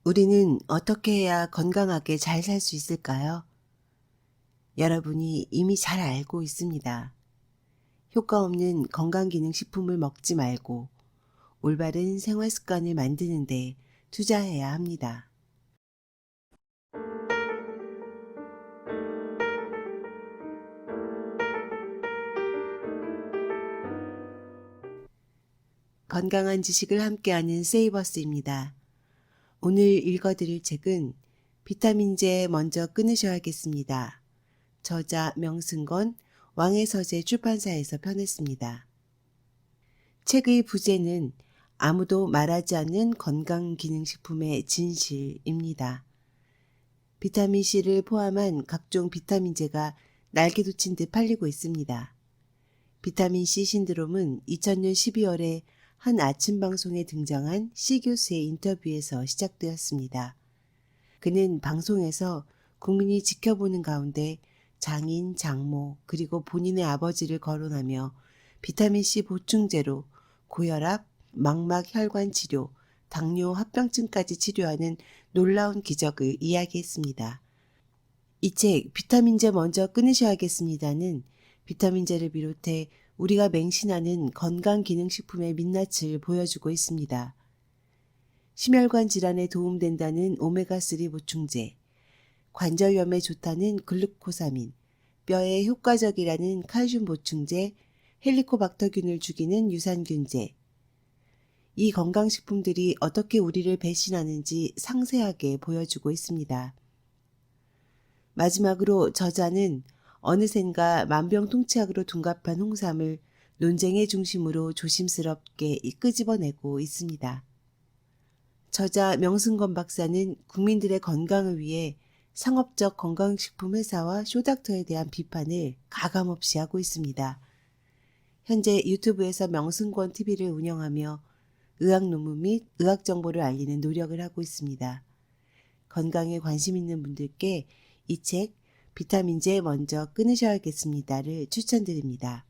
우리는 어떻게 해야 건강하게 잘 살 수 있을까요? 여러분이 이미 잘 알고 있습니다. 효과 없는 건강기능식품을 먹지 말고 올바른 생활 습관을 만드는데 투자해야 합니다. 건강한 지식을 함께하는 세이버스입니다. 오늘 읽어드릴 책은 비타민제 먼저 끊으셔야겠습니다. 저자 명승건, 왕의 서재 출판사에서 펴냈습니다. 책의 부제는 아무도 말하지 않는 건강기능식품의 진실입니다. 비타민C를 포함한 각종 비타민제가 날개 돋친 듯 팔리고 있습니다. 비타민C 신드롬은 2000년 12월에 한 아침 방송에 등장한 C 교수의 인터뷰에서 시작되었습니다. 그는 방송에서 국민이 지켜보는 가운데 장인, 장모, 그리고 본인의 아버지를 거론하며 비타민C 보충제로 고혈압, 망막혈관 치료, 당뇨 합병증까지 치료하는 놀라운 기적을 이야기했습니다. 이 책 비타민제 먼저 끊으셔야겠습니다는 비타민제를 비롯해 우리가 맹신하는 건강기능식품의 민낯을 보여주고 있습니다. 심혈관 질환에 도움된다는 오메가3 보충제, 관절염에 좋다는 글루코사민, 뼈에 효과적이라는 칼슘 보충제, 헬리코박터균을 죽이는 유산균제. 이 건강식품들이 어떻게 우리를 배신하는지 상세하게 보여주고 있습니다. 마지막으로 저자는 어느샌가 만병통치약으로 둔갑한 홍삼을 논쟁의 중심으로 조심스럽게 끄집어내고 있습니다. 저자 명승건 박사는 국민들의 건강을 위해 상업적 건강식품 회사와 쇼닥터에 대한 비판을 가감없이 하고 있습니다. 현재 유튜브에서 명승건 TV를 운영하며 의학 논문 및 의학 정보를 알리는 노력을 하고 있습니다. 건강에 관심 있는 분들께 이 책 비타민제 먼저 끊으셔야겠습니다를 추천드립니다.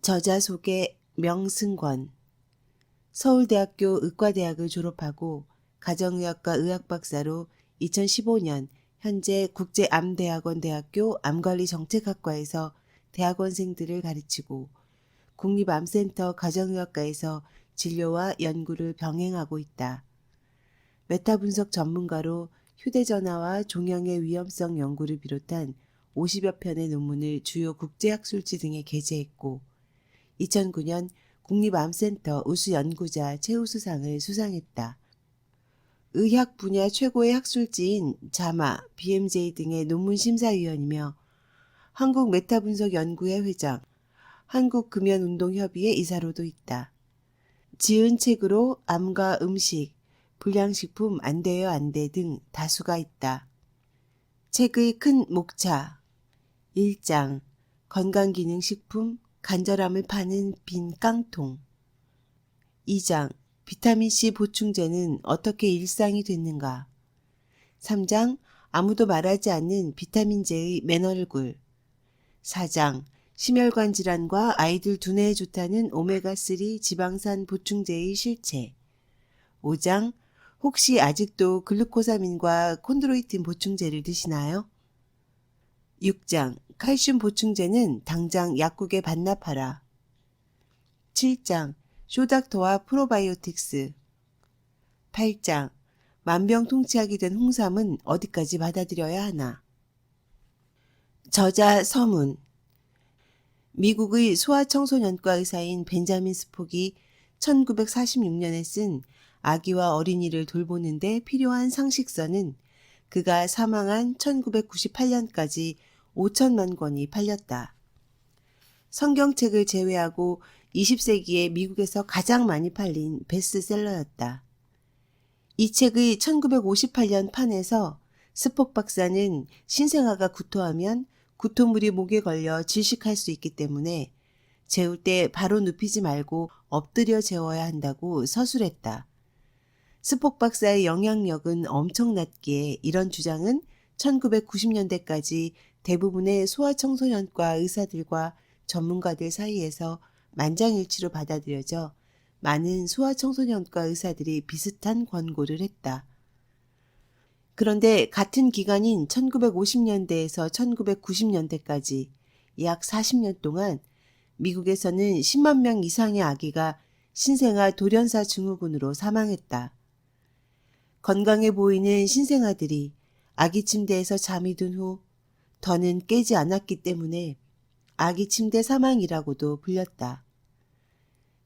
저자 소개 명승권 서울대학교 의과대학을 졸업하고 가정의학과 의학박사로 2015년 현재 국제암대학원대학교 암관리정책학과에서 대학원생들을 가르치고 국립암센터 가정의학과에서 진료와 연구를 병행하고 있다. 메타분석 전문가로 휴대전화와 종양의 위험성 연구를 비롯한 50여 편의 논문을 주요 국제학술지 등에 게재했고 2009년 국립암센터 우수연구자 최우수상을 수상했다. 의학 분야 최고의 학술지인 자마, BMJ 등의 논문심사위원이며 한국메타분석연구회 회장, 한국금연운동협의회 이사로도 있다. 지은 책으로 암과 음식, 불량식품 안 돼요 안 돼 등 다수가 있다. 책의 큰 목차 1장 건강기능식품 간절함을 파는 빈 깡통 2장 비타민C 보충제는 어떻게 일상이 됐는가 3장 아무도 말하지 않는 비타민제의 맨얼굴 4장 심혈관 질환과 아이들 두뇌에 좋다는 오메가3 지방산 보충제의 실체 5장 혹시 아직도 글루코사민과 콘드로이틴 보충제를 드시나요? 6장 칼슘 보충제는 당장 약국에 반납하라. 7장 쇼닥터와 프로바이오틱스 8장 만병통치약이 된 홍삼은 어디까지 받아들여야 하나? 저자 서문 미국의 소아청소년과 의사인 벤자민 스폭이 1946년에 쓴 아기와 어린이를 돌보는데 필요한 상식서는 그가 사망한 1998년까지 5천만 권이 팔렸다. 성경책을 제외하고 20세기에 미국에서 가장 많이 팔린 베스트셀러였다. 이 책의 1958년 판에서 스폭 박사는 신생아가 구토하면 구토물이 목에 걸려 질식할 수 있기 때문에 재울 때 바로 눕히지 말고 엎드려 재워야 한다고 서술했다. 스폭 박사의 영향력은 엄청났기에 이런 주장은 1990년대까지 대부분의 소아청소년과 의사들과 전문가들 사이에서 만장일치로 받아들여져 많은 소아청소년과 의사들이 비슷한 권고를 했다. 그런데 같은 기간인 1950년대에서 1990년대까지 약 40년 동안 미국에서는 10만 명 이상의 아기가 신생아 돌연사 증후군으로 사망했다. 건강해 보이는 신생아들이 아기 침대에서 잠이 든 후 더는 깨지 않았기 때문에 아기 침대 사망이라고도 불렸다.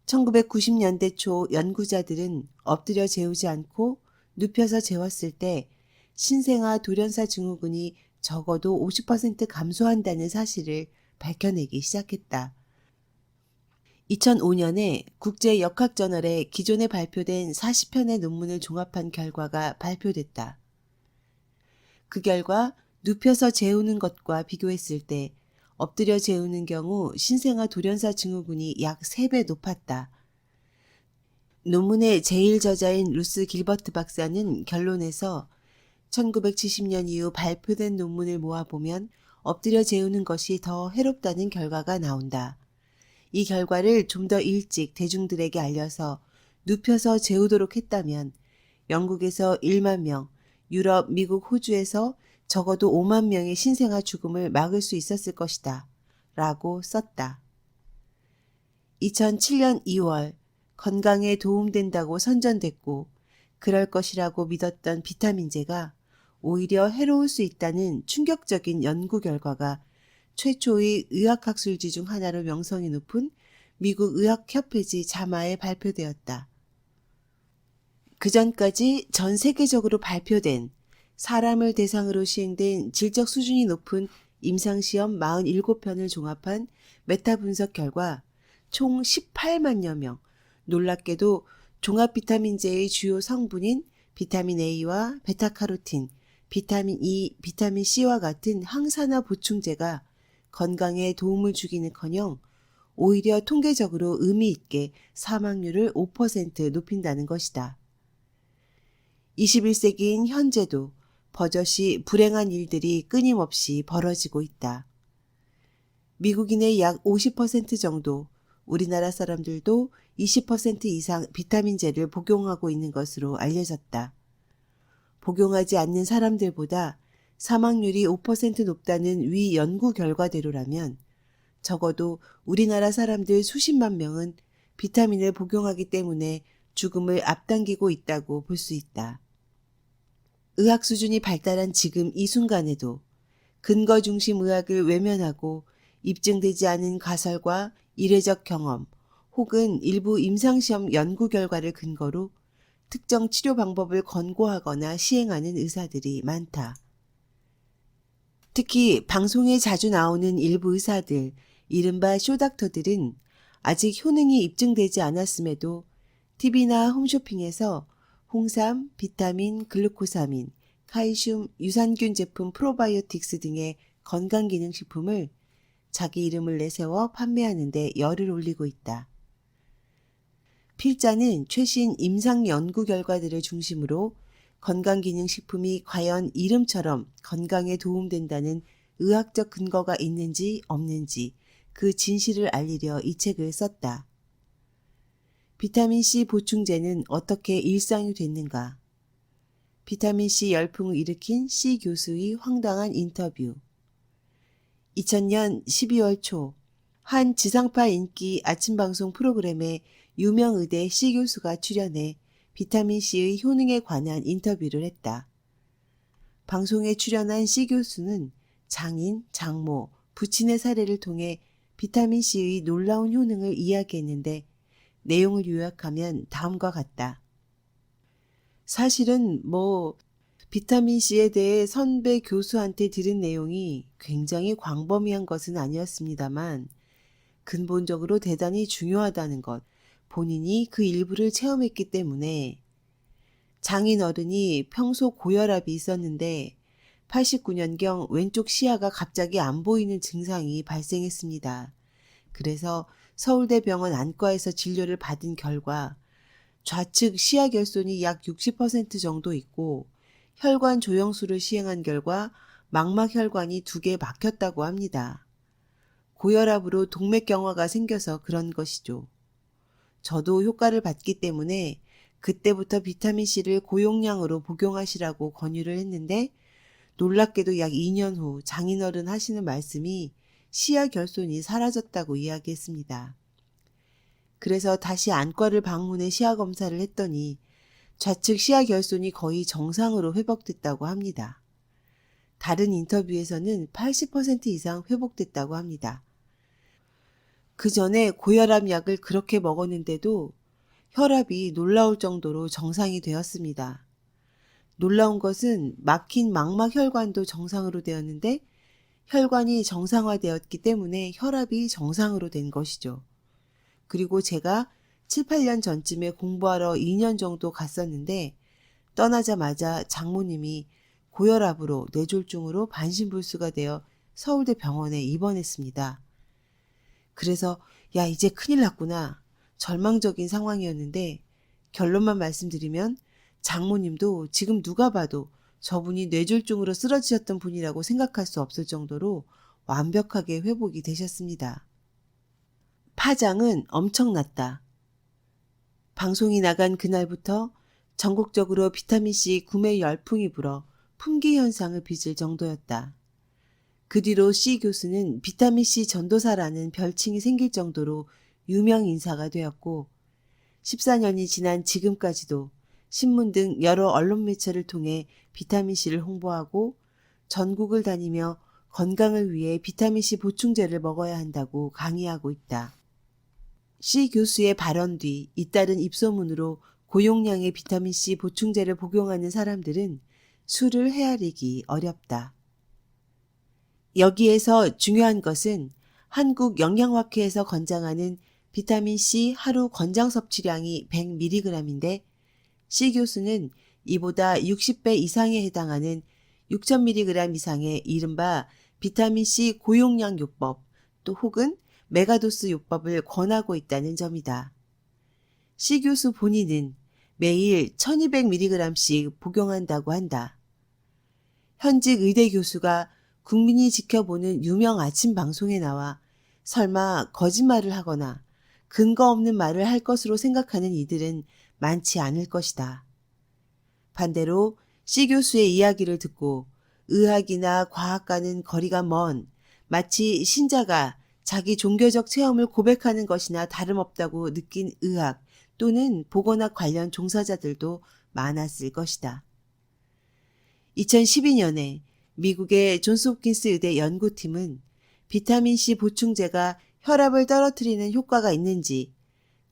1990년대 초 연구자들은 엎드려 재우지 않고 눕혀서 재웠을 때 신생아 돌연사 증후군이 적어도 50% 감소한다는 사실을 밝혀내기 시작했다. 2005년에 국제역학저널에 기존에 발표된 40편의 논문을 종합한 결과가 발표됐다. 그 결과 눕혀서 재우는 것과 비교했을 때 엎드려 재우는 경우 신생아 돌연사 증후군이 약 3배 높았다. 논문의 제1저자인 루스 길버트 박사는 결론에서 1970년 이후 발표된 논문을 모아보면 엎드려 재우는 것이 더 해롭다는 결과가 나온다. 이 결과를 좀 더 일찍 대중들에게 알려서 눕혀서 재우도록 했다면 영국에서 1만 명, 유럽, 미국, 호주에서 적어도 5만 명의 신생아 죽음을 막을 수 있었을 것이다. 라고 썼다. 2007년 2월 건강에 도움된다고 선전됐고 그럴 것이라고 믿었던 비타민제가 오히려 해로울 수 있다는 충격적인 연구 결과가 최초의 의학학술지 중 하나로 명성이 높은 미국 의학협회지 자마에 발표되었다. 그전까지 전 세계적으로 발표된 사람을 대상으로 시행된 질적 수준이 높은 임상시험 47편을 종합한 메타 분석 결과 총 18만여 명, 놀랍게도 종합 비타민제의 주요 성분인 비타민 A와 베타카로틴, 비타민 E, 비타민 C와 같은 항산화 보충제가 건강에 도움을 주기는커녕 오히려 통계적으로 의미 있게 사망률을 5% 높인다는 것이다. 21세기인 현재도 버젓이 불행한 일들이 끊임없이 벌어지고 있다. 미국인의 약 50% 정도, 우리나라 사람들도 20% 이상 비타민제를 복용하고 있는 것으로 알려졌다. 복용하지 않는 사람들보다 사망률이 5% 높다는 위 연구 결과대로라면 적어도 우리나라 사람들 수십만 명은 비타민을 복용하기 때문에 죽음을 앞당기고 있다고 볼 수 있다. 의학 수준이 발달한 지금 이 순간에도 근거 중심 의학을 외면하고 입증되지 않은 가설과 이례적 경험 혹은 일부 임상시험 연구 결과를 근거로 특정 치료 방법을 권고하거나 시행하는 의사들이 많다. 특히 방송에 자주 나오는 일부 의사들, 이른바 쇼닥터들은 아직 효능이 입증되지 않았음에도 TV나 홈쇼핑에서 홍삼, 비타민, 글루코사민, 칼슘, 유산균 제품 프로바이오틱스 등의 건강기능식품을 자기 이름을 내세워 판매하는 데 열을 올리고 있다. 필자는 최신 임상 연구 결과들을 중심으로 건강기능식품이 과연 이름처럼 건강에 도움된다는 의학적 근거가 있는지 없는지 그 진실을 알리려 이 책을 썼다. 비타민C 보충제는 어떻게 일상이 됐는가? 비타민C 열풍을 일으킨 C 교수의 황당한 인터뷰. 2000년 12월 초 한 지상파 인기 아침방송 프로그램에 유명 의대 C 교수가 출연해 비타민C의 효능에 관한 인터뷰를 했다. 방송에 출연한 C 교수는 장인, 장모, 부친의 사례를 통해 비타민C의 놀라운 효능을 이야기했는데 내용을 요약하면 다음과 같다. 사실은 비타민C에 대해 선배 교수한테 들은 내용이 굉장히 광범위한 것은 아니었습니다만 근본적으로 대단히 중요하다는 것, 본인이 그 일부를 체험했기 때문에 장인 어른이 평소 고혈압이 있었는데 89년경 왼쪽 시야가 갑자기 안 보이는 증상이 발생했습니다. 그래서 서울대병원 안과에서 진료를 받은 결과 좌측 시야 결손이 약 60% 정도 있고 혈관 조영술을 시행한 결과 망막혈관이 2개 막혔다고 합니다. 고혈압으로 동맥경화가 생겨서 그런 것이죠. 저도 효과를 받기 때문에 그때부터 비타민C를 고용량으로 복용하시라고 권유를 했는데 놀랍게도 약 2년 후 장인어른 하시는 말씀이 시야 결손이 사라졌다고 이야기했습니다. 그래서 다시 안과를 방문해 시야 검사를 했더니 좌측 시야 결손이 거의 정상으로 회복됐다고 합니다. 다른 인터뷰에서는 80% 이상 회복됐다고 합니다. 그 전에 고혈압 약을 그렇게 먹었는데도 혈압이 놀라울 정도로 정상이 되었습니다. 놀라운 것은 막힌 망막혈관도 정상으로 되었는데 혈관이 정상화되었기 때문에 혈압이 정상으로 된 것이죠. 그리고 제가 7, 8년 전쯤에 공부하러 2년 정도 갔었는데 떠나자마자 장모님이 고혈압으로 뇌졸중으로 반신불수가 되어 서울대 병원에 입원했습니다. 그래서 야 이제 큰일 났구나. 절망적인 상황이었는데 결론만 말씀드리면 장모님도 지금 누가 봐도 저분이 뇌졸중으로 쓰러지셨던 분이라고 생각할 수 없을 정도로 완벽하게 회복이 되셨습니다. 파장은 엄청났다. 방송이 나간 그날부터 전국적으로 비타민C 구매 열풍이 불어 품귀 현상을 빚을 정도였다. 그 뒤로 C 교수는 비타민C 전도사라는 별칭이 생길 정도로 유명 인사가 되었고 14년이 지난 지금까지도 신문 등 여러 언론 매체를 통해 비타민C를 홍보하고 전국을 다니며 건강을 위해 비타민C 보충제를 먹어야 한다고 강의하고 있다. C 교수의 발언 뒤 잇따른 입소문으로 고용량의 비타민C 보충제를 복용하는 사람들은 수를 헤아리기 어렵다. 여기에서 중요한 것은 한국영양학회에서 권장하는 비타민C 하루 권장 섭취량이 100mg인데 C 교수는 이보다 60배 이상에 해당하는 6000mg 이상의 이른바 비타민C 고용량 요법 또 혹은 메가도스 요법을 권하고 있다는 점이다. C 교수 본인은 매일 1200mg씩 복용한다고 한다. 현직 의대 교수가 국민이 지켜보는 유명 아침 방송에 나와 설마 거짓말을 하거나 근거 없는 말을 할 것으로 생각하는 이들은 많지 않을 것이다. 반대로 C 교수의 이야기를 듣고 의학이나 과학과는 거리가 먼 마치 신자가 자기 종교적 체험을 고백하는 것이나 다름없다고 느낀 의학 또는 보건학 관련 종사자들도 많았을 것이다. 2012년에 미국의 존스 홉킨스 의대 연구팀은 비타민C 보충제가 혈압을 떨어뜨리는 효과가 있는지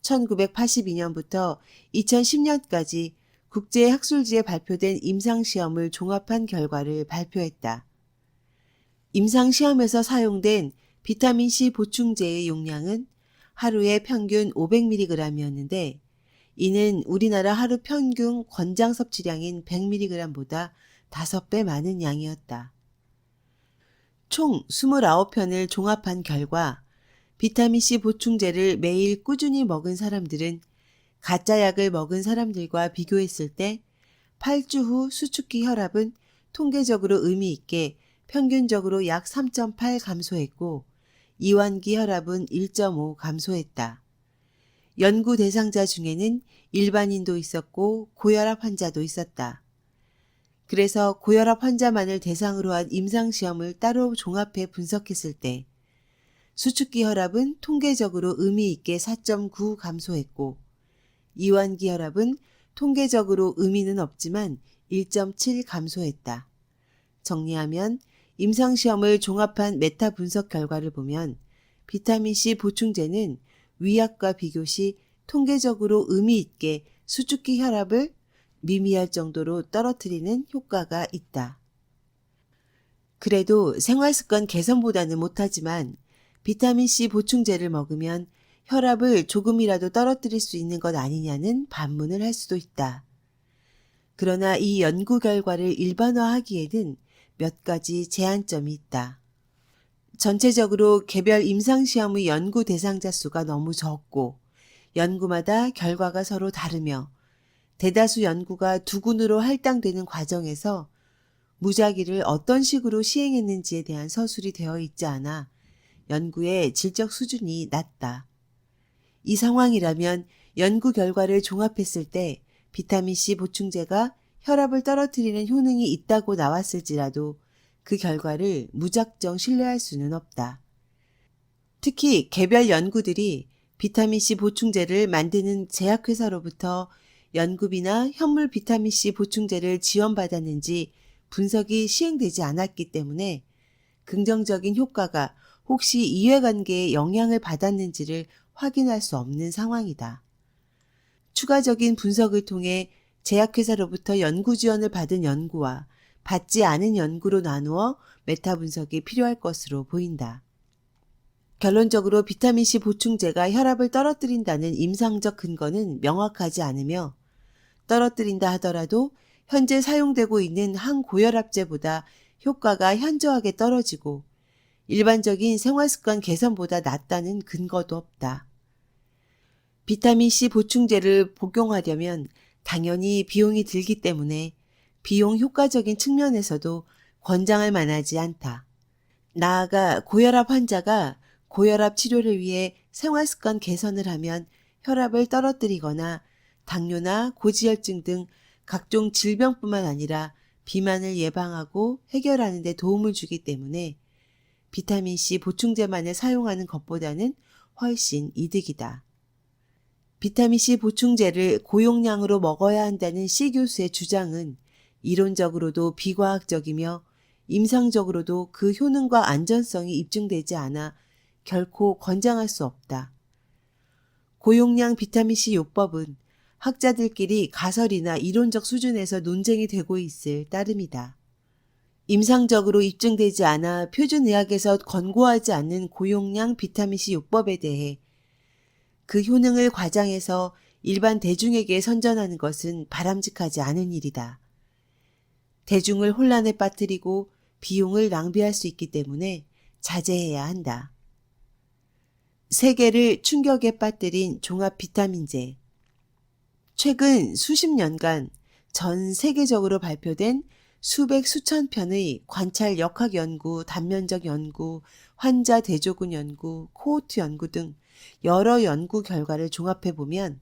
1982년부터 2010년까지 국제학술지에 발표된 임상시험을 종합한 결과를 발표했다. 임상시험에서 사용된 비타민C 보충제의 용량은 하루에 평균 500mg이었는데 이는 우리나라 하루 평균 권장 섭취량인 100mg보다 5배 많은 양이었다. 총 29편을 종합한 결과 비타민C 보충제를 매일 꾸준히 먹은 사람들은 가짜 약을 먹은 사람들과 비교했을 때 8주 후 수축기 혈압은 통계적으로 의미 있게 평균적으로 약 3.8 감소했고 이완기 혈압은 1.5 감소했다. 연구 대상자 중에는 일반인도 있었고 고혈압 환자도 있었다. 그래서 고혈압 환자만을 대상으로 한 임상시험을 따로 종합해 분석했을 때 수축기 혈압은 통계적으로 의미 있게 4.9 감소했고 이완기 혈압은 통계적으로 의미는 없지만 1.7 감소했다. 정리하면 임상시험을 종합한 메타 분석 결과를 보면 비타민C 보충제는 위약과 비교시 통계적으로 의미 있게 수축기 혈압을 미미할 정도로 떨어뜨리는 효과가 있다. 그래도 생활습관 개선보다는 못하지만 비타민C 보충제를 먹으면 혈압을 조금이라도 떨어뜨릴 수 있는 것 아니냐는 반문을 할 수도 있다. 그러나 이 연구 결과를 일반화하기에는 몇 가지 제한점이 있다. 전체적으로 개별 임상시험의 연구 대상자 수가 너무 적고 연구마다 결과가 서로 다르며 대다수 연구가 두군으로 할당되는 과정에서 무작위를 어떤 식으로 시행했는지에 대한 서술이 되어 있지 않아 연구의 질적 수준이 낮다. 이 상황이라면 연구 결과를 종합했을 때 비타민C 보충제가 혈압을 떨어뜨리는 효능이 있다고 나왔을지라도 그 결과를 무작정 신뢰할 수는 없다. 특히 개별 연구들이 비타민C 보충제를 만드는 제약회사로부터 연구비나 현물 비타민C 보충제를 지원받았는지 분석이 시행되지 않았기 때문에 긍정적인 효과가 혹시 이해관계에 영향을 받았는지를 확인할 수 없는 상황이다. 추가적인 분석을 통해 제약회사로부터 연구 지원을 받은 연구와 받지 않은 연구로 나누어 메타 분석이 필요할 것으로 보인다. 결론적으로 비타민C 보충제가 혈압을 떨어뜨린다는 임상적 근거는 명확하지 않으며 떨어뜨린다 하더라도 현재 사용되고 있는 항고혈압제보다 효과가 현저하게 떨어지고 일반적인 생활습관 개선보다 낫다는 근거도 없다. 비타민C 보충제를 복용하려면 당연히 비용이 들기 때문에 비용 효과적인 측면에서도 권장할 만하지 않다. 나아가 고혈압 환자가 고혈압 치료를 위해 생활습관 개선을 하면 혈압을 떨어뜨리거나 당뇨나 고지혈증 등 각종 질병뿐만 아니라 비만을 예방하고 해결하는 데 도움을 주기 때문에 비타민C 보충제만을 사용하는 것보다는 훨씬 이득이다. 비타민C 보충제를 고용량으로 먹어야 한다는 C 교수의 주장은 이론적으로도 비과학적이며 임상적으로도 그 효능과 안전성이 입증되지 않아 결코 권장할 수 없다. 고용량 비타민C 요법은 학자들끼리 가설이나 이론적 수준에서 논쟁이 되고 있을 따름이다. 임상적으로 입증되지 않아 표준의학에서 권고하지 않는 고용량 비타민C 요법에 대해 그 효능을 과장해서 일반 대중에게 선전하는 것은 바람직하지 않은 일이다. 대중을 혼란에 빠뜨리고 비용을 낭비할 수 있기 때문에 자제해야 한다. 세계를 충격에 빠뜨린 종합 비타민제. 최근 수십 년간 전 세계적으로 발표된 수백 수천 편의 관찰 역학 연구, 단면적 연구, 환자 대조군 연구, 코호트 연구 등 여러 연구 결과를 종합해보면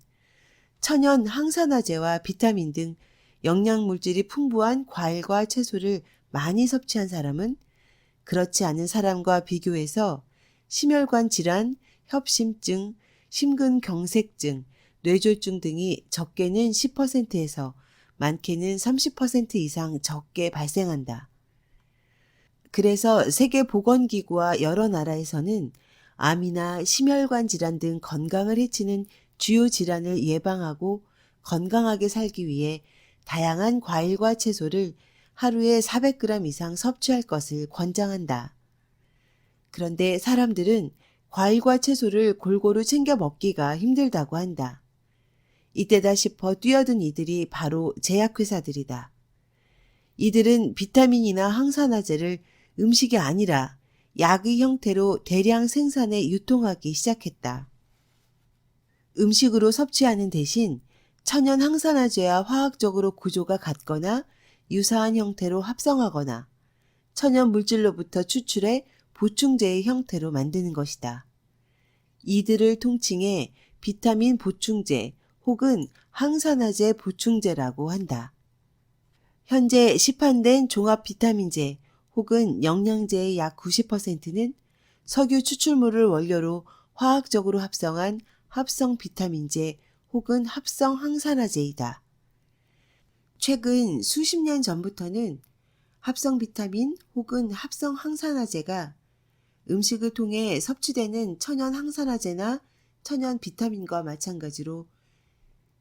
천연 항산화제와 비타민 등 영양물질이 풍부한 과일과 채소를 많이 섭취한 사람은 그렇지 않은 사람과 비교해서 심혈관 질환, 협심증, 심근경색증, 뇌졸중 등이 적게는 10%에서 많게는 30% 이상 적게 발생한다. 그래서 세계보건기구와 여러 나라에서는 암이나 심혈관 질환 등 건강을 해치는 주요 질환을 예방하고 건강하게 살기 위해 다양한 과일과 채소를 하루에 400g 이상 섭취할 것을 권장한다. 그런데 사람들은 과일과 채소를 골고루 챙겨 먹기가 힘들다고 한다. 이때다 싶어 뛰어든 이들이 바로 제약회사들이다. 이들은 비타민이나 항산화제를 음식이 아니라 약의 형태로 대량 생산해 유통하기 시작했다. 음식으로 섭취하는 대신 천연 항산화제와 화학적으로 구조가 같거나 유사한 형태로 합성하거나 천연 물질로부터 추출해 보충제의 형태로 만드는 것이다. 이들을 통칭해 비타민 보충제 혹은 항산화제 보충제라고 한다. 현재 시판된 종합 비타민제 혹은 영양제의 약 90%는 석유 추출물을 원료로 화학적으로 합성한 합성 비타민제 혹은 합성 항산화제이다. 최근 수십 년 전부터는 합성 비타민 혹은 합성 항산화제가 음식을 통해 섭취되는 천연 항산화제나 천연 비타민과 마찬가지로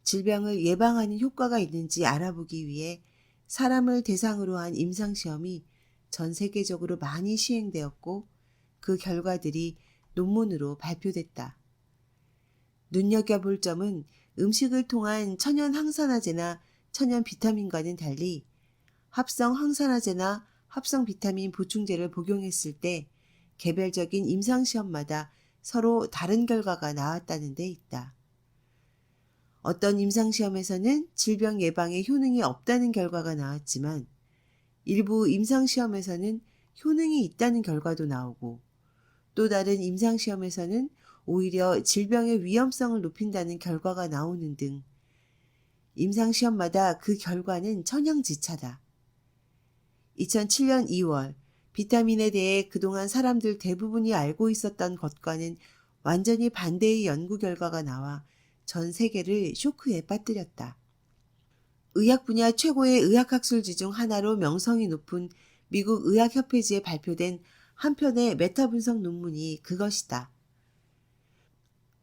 질병을 예방하는 효과가 있는지 알아보기 위해 사람을 대상으로 한 임상시험이 전 세계적으로 많이 시행되었고 그 결과들이 논문으로 발표됐다. 눈여겨볼 점은 음식을 통한 천연 항산화제나 천연 비타민과는 달리 합성 항산화제나 합성 비타민 보충제를 복용했을 때 개별적인 임상시험마다 서로 다른 결과가 나왔다는 데 있다. 어떤 임상시험에서는 질병 예방에 효능이 없다는 결과가 나왔지만 일부 임상시험에서는 효능이 있다는 결과도 나오고 또 다른 임상시험에서는 오히려 질병의 위험성을 높인다는 결과가 나오는 등 임상시험마다 그 결과는 천양지차다. 2007년 2월 비타민에 대해 그동안 사람들 대부분이 알고 있었던 것과는 완전히 반대의 연구 결과가 나와 전 세계를 쇼크에 빠뜨렸다. 의학 분야 최고의 의학학술지 중 하나로 명성이 높은 미국 의학협회지에 발표된 한 편의 메타 분석 논문이 그것이다.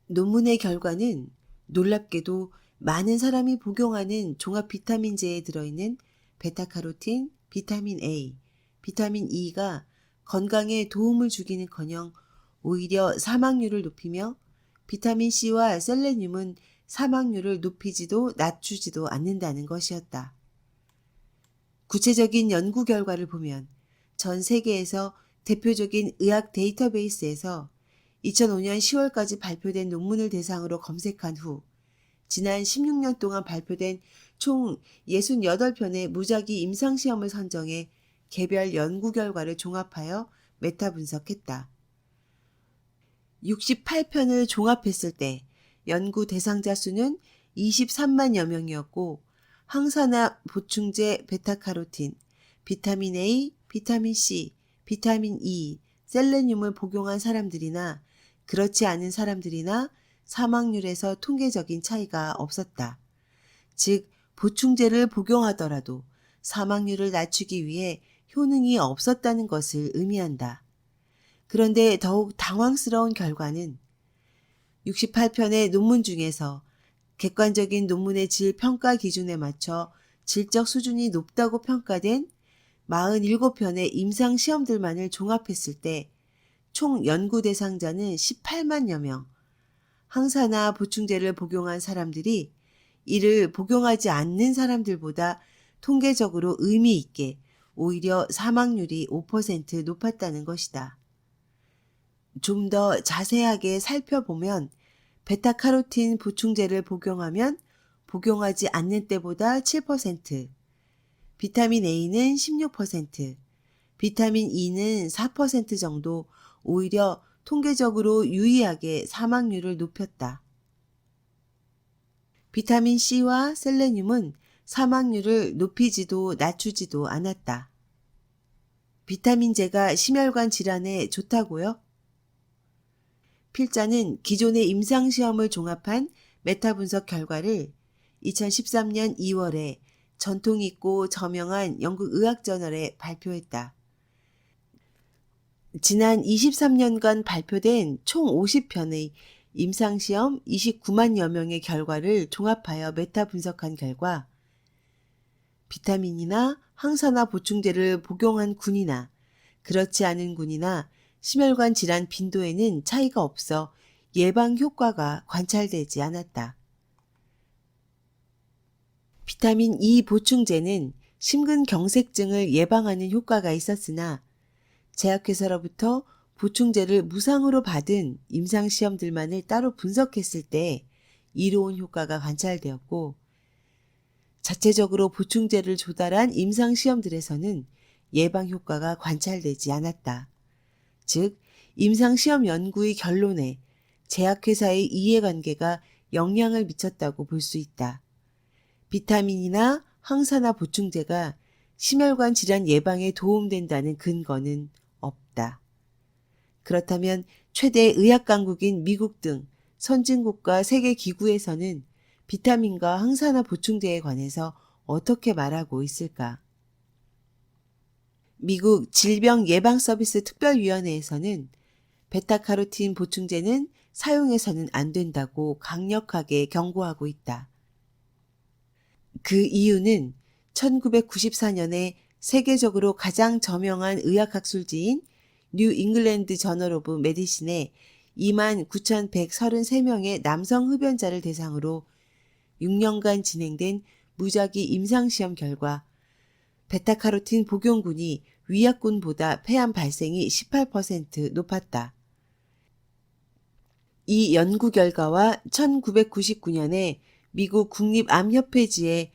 논문의 결과는 놀랍게도 많은 사람이 복용하는 종합 비타민제에 들어있는 베타카로틴, 비타민 A, 비타민 E가 건강에 도움을 주기는커녕 오히려 사망률을 높이며 비타민 C와 셀레늄은 사망률을 높이지도 낮추지도 않는다는 것이었다. 구체적인 연구 결과를 보면 전 세계에서 대표적인 의학 데이터베이스에서 2005년 10월까지 발표된 논문을 대상으로 검색한 후 지난 16년 동안 발표된 총 68편의 무작위 임상시험을 선정해 개별 연구 결과를 종합하여 메타 분석했다. 68편을 종합했을 때 연구 대상자 수는 23만여 명이었고 항산화 보충제 베타카로틴, 비타민 A, 비타민 C, 비타민 E, 셀레늄을 복용한 사람들이나 그렇지 않은 사람들이나 사망률에서 통계적인 차이가 없었다. 즉, 보충제를 복용하더라도 사망률을 낮추기 위해 효능이 없었다는 것을 의미한다. 그런데 더욱 당황스러운 결과는 68편의 논문 중에서 객관적인 논문의 질 평가 기준에 맞춰 질적 수준이 높다고 평가된 47편의 임상 시험들만을 종합했을 때 총 연구 대상자는 18만여 명, 항산화 보충제를 복용한 사람들이 이를 복용하지 않는 사람들보다 통계적으로 의미 있게 오히려 사망률이 5% 높았다는 것이다. 좀 더 자세하게 살펴보면 베타카로틴 보충제를 복용하면 복용하지 않는 때보다 7%, 비타민 A는 16%, 비타민 E는 4% 정도 오히려 통계적으로 유의하게 사망률을 높였다. 비타민 C와 셀레늄은 사망률을 높이지도 낮추지도 않았다. 비타민제가 심혈관 질환에 좋다고요? 필자는 기존의 임상시험을 종합한 메타 분석 결과를 2013년 2월에 전통 있고 저명한 영국 의학저널에 발표했다. 지난 23년간 발표된 총 50편의 임상시험 29만여 명의 결과를 종합하여 메타 분석한 결과 비타민이나 항산화 보충제를 복용한 군이나 그렇지 않은 군이나 심혈관 질환 빈도에는 차이가 없어 예방 효과가 관찰되지 않았다. 비타민 E 보충제는 심근경색증을 예방하는 효과가 있었으나 제약회사로부터 보충제를 무상으로 받은 임상시험들만을 따로 분석했을 때 이로운 효과가 관찰되었고 자체적으로 보충제를 조달한 임상시험들에서는 예방 효과가 관찰되지 않았다. 즉, 임상시험 연구의 결론에 제약회사의 이해관계가 영향을 미쳤다고 볼 수 있다. 비타민이나 항산화 보충제가 심혈관 질환 예방에 도움된다는 근거는 없다. 그렇다면 최대 의학 강국인 미국 등 선진국과 세계기구에서는 비타민과 항산화 보충제에 관해서 어떻게 말하고 있을까? 미국 질병예방서비스 특별위원회에서는 베타카로틴 보충제는 사용해서는 안 된다고 강력하게 경고하고 있다. 그 이유는 1994년에 세계적으로 가장 저명한 의학학술지인 뉴 잉글랜드 저널 오브 메디신에 29,133명의 남성 흡연자를 대상으로 6년간 진행된 무작위 임상시험 결과 베타카로틴 복용군이 위약군보다 폐암 발생이 18% 높았다. 이 연구 결과와 1999년에 미국 국립암협회지에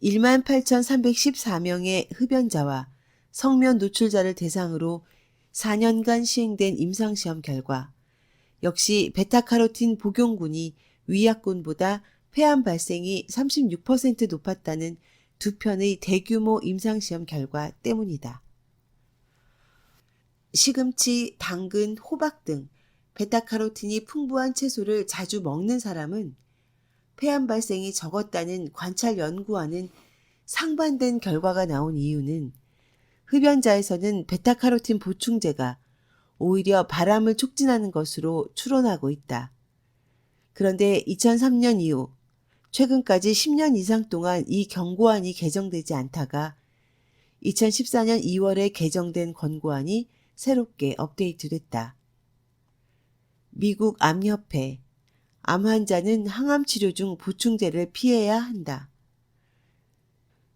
18,314명의 흡연자와 성면 노출자를 대상으로 4년간 시행된 임상시험 결과 역시 베타카로틴 복용군이 위약군보다 폐암 발생이 36% 높았다는 두 편의 대규모 임상시험 결과 때문이다. 시금치, 당근, 호박 등 베타카로틴이 풍부한 채소를 자주 먹는 사람은 폐암 발생이 적었다는 관찰 연구와는 상반된 결과가 나온 이유는 흡연자에서는 베타카로틴 보충제가 오히려 발암을 촉진하는 것으로 추론하고 있다. 그런데 2003년 이후 최근까지 10년 이상 동안 이 경고안이 개정되지 않다가 2014년 2월에 개정된 권고안이 새롭게 업데이트됐다. 미국 암협회, 암 환자는 항암 치료 중 보충제를 피해야 한다.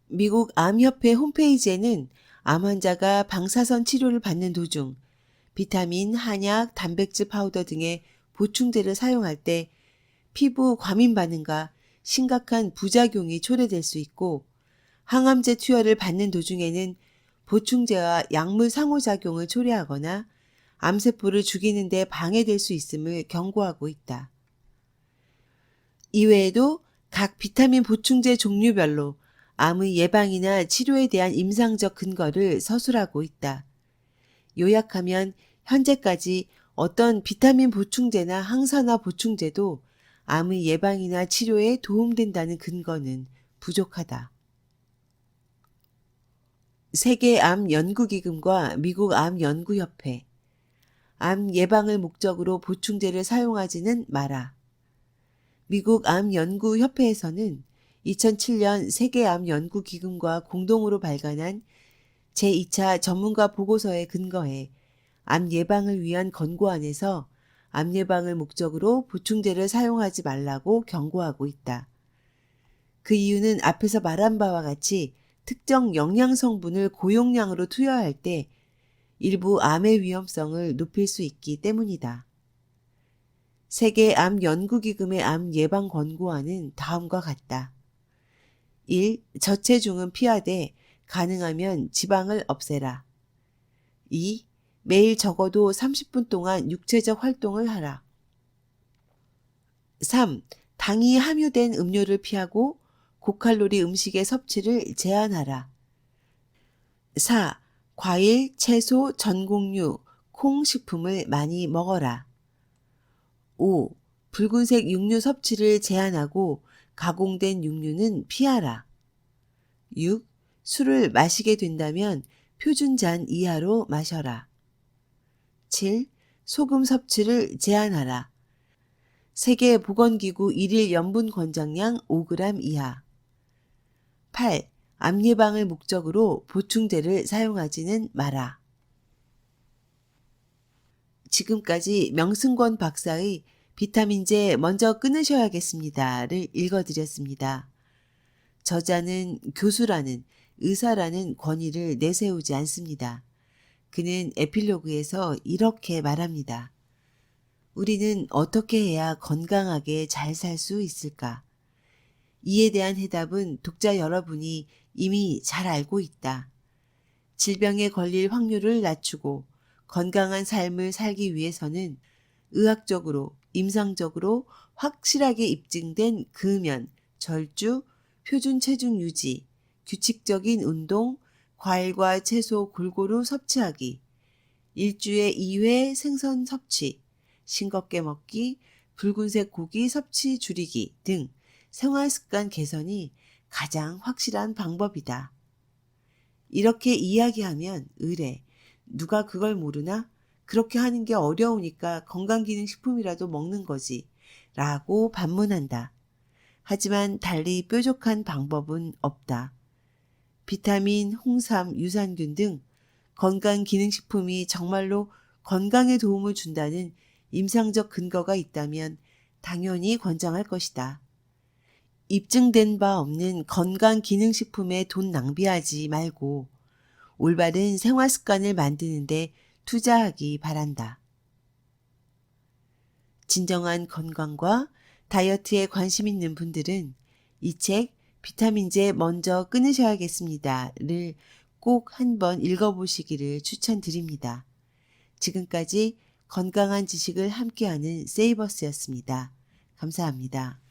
미국 암협회 홈페이지에는 암 환자가 방사선 치료를 받는 도중 비타민, 한약, 단백질 파우더 등의 보충제를 사용할 때 피부 과민 반응과 심각한 부작용이 초래될 수 있고 항암제 투여를 받는 도중에는 보충제와 약물 상호작용을 초래하거나 암세포를 죽이는 데 방해될 수 있음을 경고하고 있다. 이외에도 각 비타민 보충제 종류별로 암의 예방이나 치료에 대한 임상적 근거를 서술하고 있다. 요약하면 현재까지 어떤 비타민 보충제나 항산화 보충제도 암의 예방이나 치료에 도움된다는 근거는 부족하다. 세계암연구기금과 미국암연구협회, 암 예방을 목적으로 보충제를 사용하지는 마라. 미국암연구협회에서는 2007년 세계암연구기금과 공동으로 발간한 제2차 전문가 보고서에 근거해 암 예방을 위한 권고안에서 암 예방을 목적으로 보충제를 사용하지 말라고 경고하고 있다. 그 이유는 앞에서 말한 바와 같이 특정 영양 성분을 고용량으로 투여할 때 일부 암의 위험성을 높일 수 있기 때문이다. 세계암연구기금의 암 예방 권고안은 다음과 같다. 1. 저체중은 피하되 가능하면 지방을 없애라. 2. 매일 적어도 30분 동안 육체적 활동을 하라. 3. 당이 함유된 음료를 피하고 고칼로리 음식의 섭취를 제한하라. 4. 과일, 채소, 전곡류, 콩 식품을 많이 먹어라. 5. 붉은색 육류 섭취를 제한하고 가공된 육류는 피하라. 6. 술을 마시게 된다면 표준 잔 이하로 마셔라. 7. 소금 섭취를 제한하라. 세계보건기구 1일 염분 권장량 5g 이하. 8. 암 예방을 목적으로 보충제를 사용하지는 마라. 지금까지 명승권 박사의 비타민제 먼저 끊으셔야겠습니다를 읽어드렸습니다. 저자는 교수라는 의사라는 권위를 내세우지 않습니다. 그는 에필로그에서 이렇게 말합니다. 우리는 어떻게 해야 건강하게 잘 살 수 있을까? 이에 대한 해답은 독자 여러분이 이미 잘 알고 있다. 질병에 걸릴 확률을 낮추고 건강한 삶을 살기 위해서는 의학적으로, 임상적으로 확실하게 입증된 금연, 절주, 표준 체중 유지, 규칙적인 운동, 과일과 채소 골고루 섭취하기, 일주에 2회 생선 섭취, 싱겁게 먹기, 붉은색 고기 섭취 줄이기 등 생활습관 개선이 가장 확실한 방법이다. 이렇게 이야기하면 의뢰, 누가 그걸 모르나? 그렇게 하는 게 어려우니까 건강기능식품이라도 먹는 거지 라고 반문한다. 하지만 달리 뾰족한 방법은 없다. 비타민, 홍삼, 유산균 등 건강기능식품이 정말로 건강에 도움을 준다는 임상적 근거가 있다면 당연히 권장할 것이다. 입증된 바 없는 건강기능식품에 돈 낭비하지 말고 올바른 생활습관을 만드는데 투자하기 바란다. 진정한 건강과 다이어트에 관심 있는 분들은 이 책 비타민제 먼저 끊으셔야겠습니다를 꼭 한번 읽어보시기를 추천드립니다. 지금까지 건강한 지식을 함께하는 세이버스였습니다. 감사합니다.